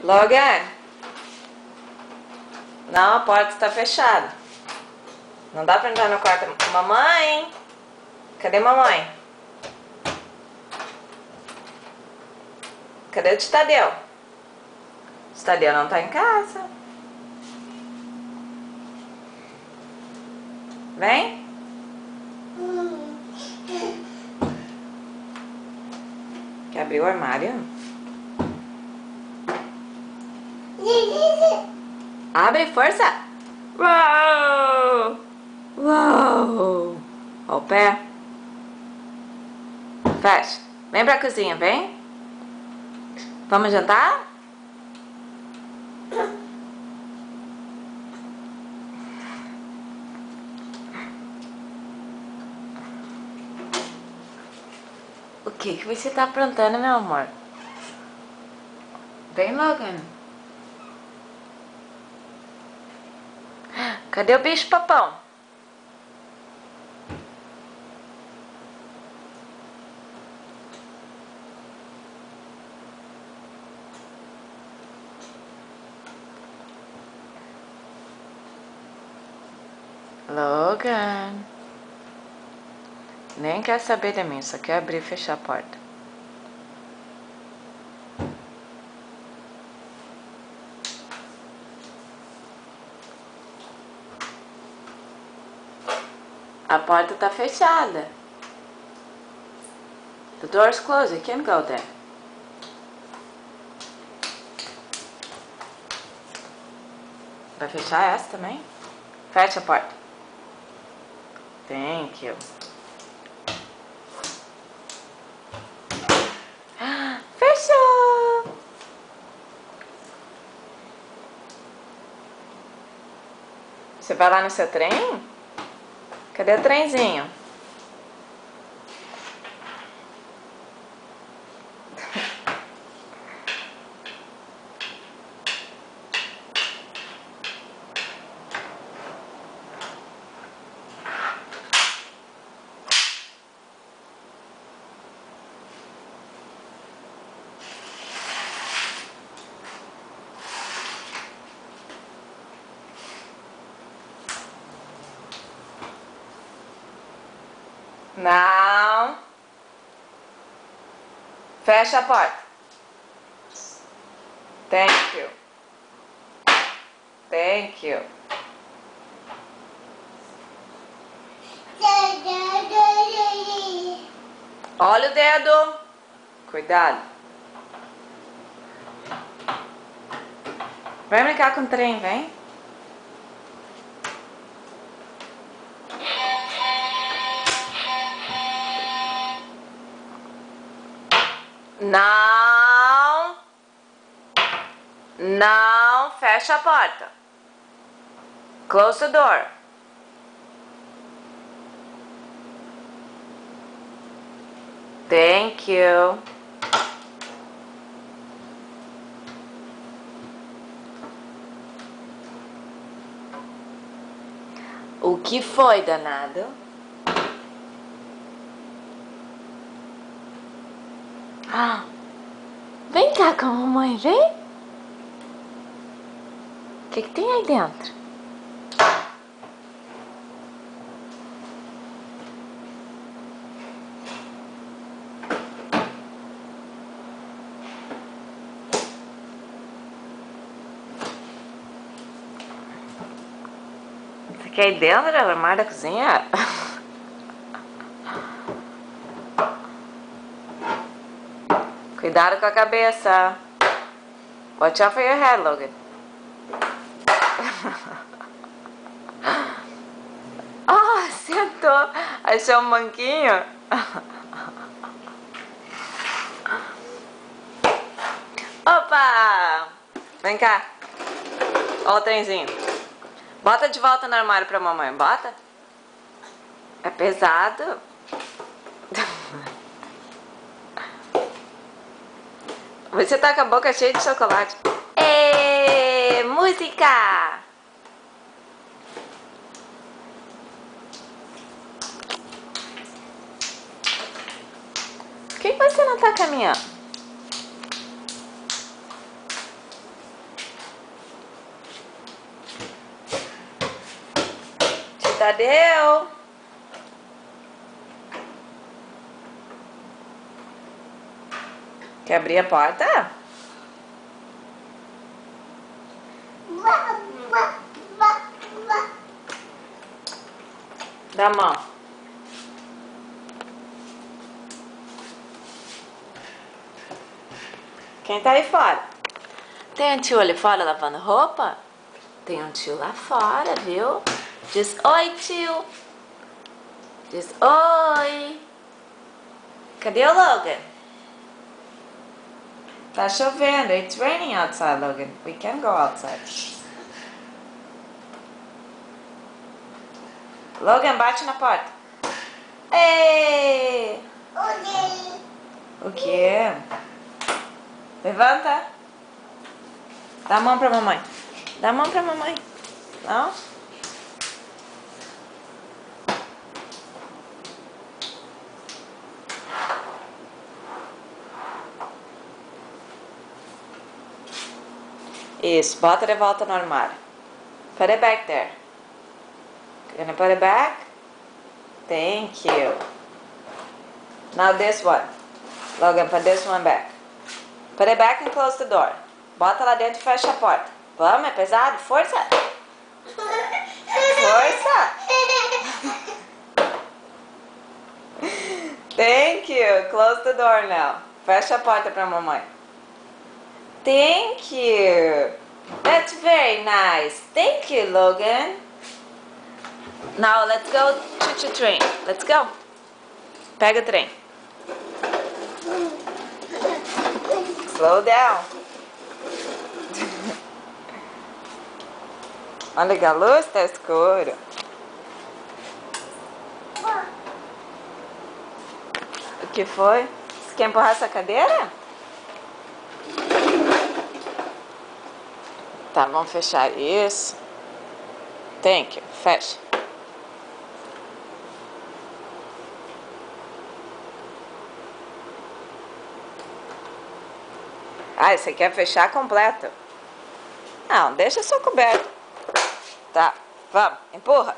Logan? Não, a porta está fechada. Não dá pra entrar no quarto. Mamãe? Cadê mamãe? Cadê o Tadeu? O Tadeu não tá em casa. Vem. Quer abrir o armário? Abre, força! Uau! Uau! Ó o pé. Fecha. Vem pra cozinha, vem. Vamos jantar? O que você tá aprontando, meu amor? Vem, Logan. Cadê o bicho papão? Logan. Nem quer saber de mim, só quer abrir e fechar a porta. A porta tá fechada. The door's closed, you can't go there. Vai fechar essa também? Fecha a porta. Thank you. Fechou! Você vai lá no seu trem? Cadê o trenzinho? Não. Fecha a porta. Thank you. Thank you. Olha o dedo. Cuidado. Vai brincar com o trem, vem. Não. Não. Fecha a porta. Close the door. Thank you. O que foi, danado? Ah, vem cá com a mamãe, vem. O que tem aí dentro? Você quer ir dentro do armário da cozinha? Cuidado com a cabeça. Watch out for your head, Logan. Oh, sentou. Achou um banquinho? Opa! Vem cá. Ó o trenzinho. Bota de volta no armário pra mamãe. Bota. É pesado. Você tá com a boca cheia de chocolate. Ê, música! Por que você não tá caminhando? Já deu. Quer abrir a porta? Dá a mão. Quem tá aí fora? Tem um tio ali fora lavando roupa? Tem um tio lá fora, viu? Diz oi, tio. Diz oi. Cadê o Logan? Tá chovendo. It's raining outside, Logan. We can go outside. Logan, bate na porta. Ei! O quê? Levanta. Dá a mão pra mamãe. Dá a mão pra mamãe. Não? Isso, bota de volta no armário. Put it back there. Gonna put it back? Thank you. Now this one. Logan, put this one back. Put it back and close the door. Bota lá dentro e fecha a porta. Vamos, é pesado? Força! Força! Thank you. Close the door now. Fecha a porta pra mamãe. Thank you. That's very nice. Thank you, Logan. Now let's go to train. Let's go. Pega o trem. Slow down. Olha a luz, tá escuro. O que foi? Você quer empurrar essa cadeira? Tá, vamos fechar isso. Thank you. Fecha. Ah, você quer fechar completo? Não, deixa só coberto. Tá, vamos, empurra.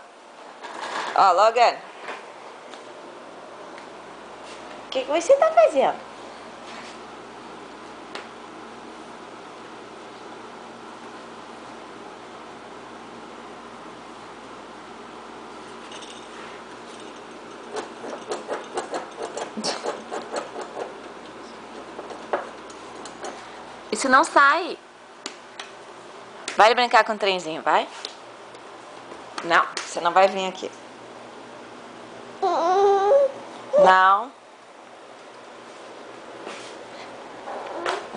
Ó, Logan. O que você tá fazendo? Isso não sai. Vai brincar com o trenzinho, vai? Não, você não vai vir aqui. Não.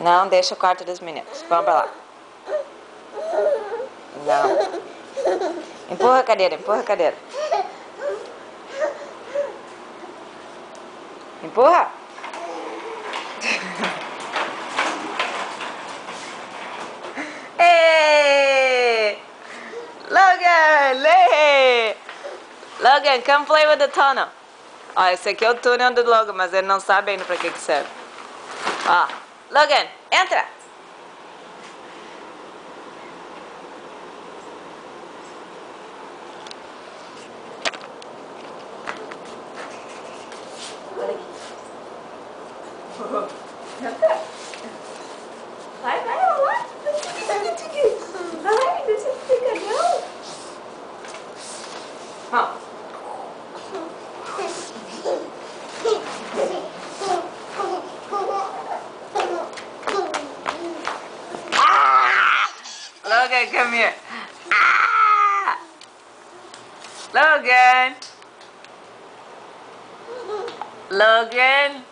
Não, deixa o quarto dos meninos. Vamos pra lá. Não. Empurra a cadeira, empurra a cadeira. Empurra. Hey! Logan, hey! Logan, come play with the tunnel. Ó, esse aqui é o túnel do Logan, mas ele não sabe ainda pra que serve. Ó, Logan, entra! Entra! Vai, vai, vai lá! Ai, deixa eu ficar, não! Ó. Logan, come here. Ah! Logan. Logan.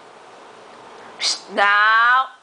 Now.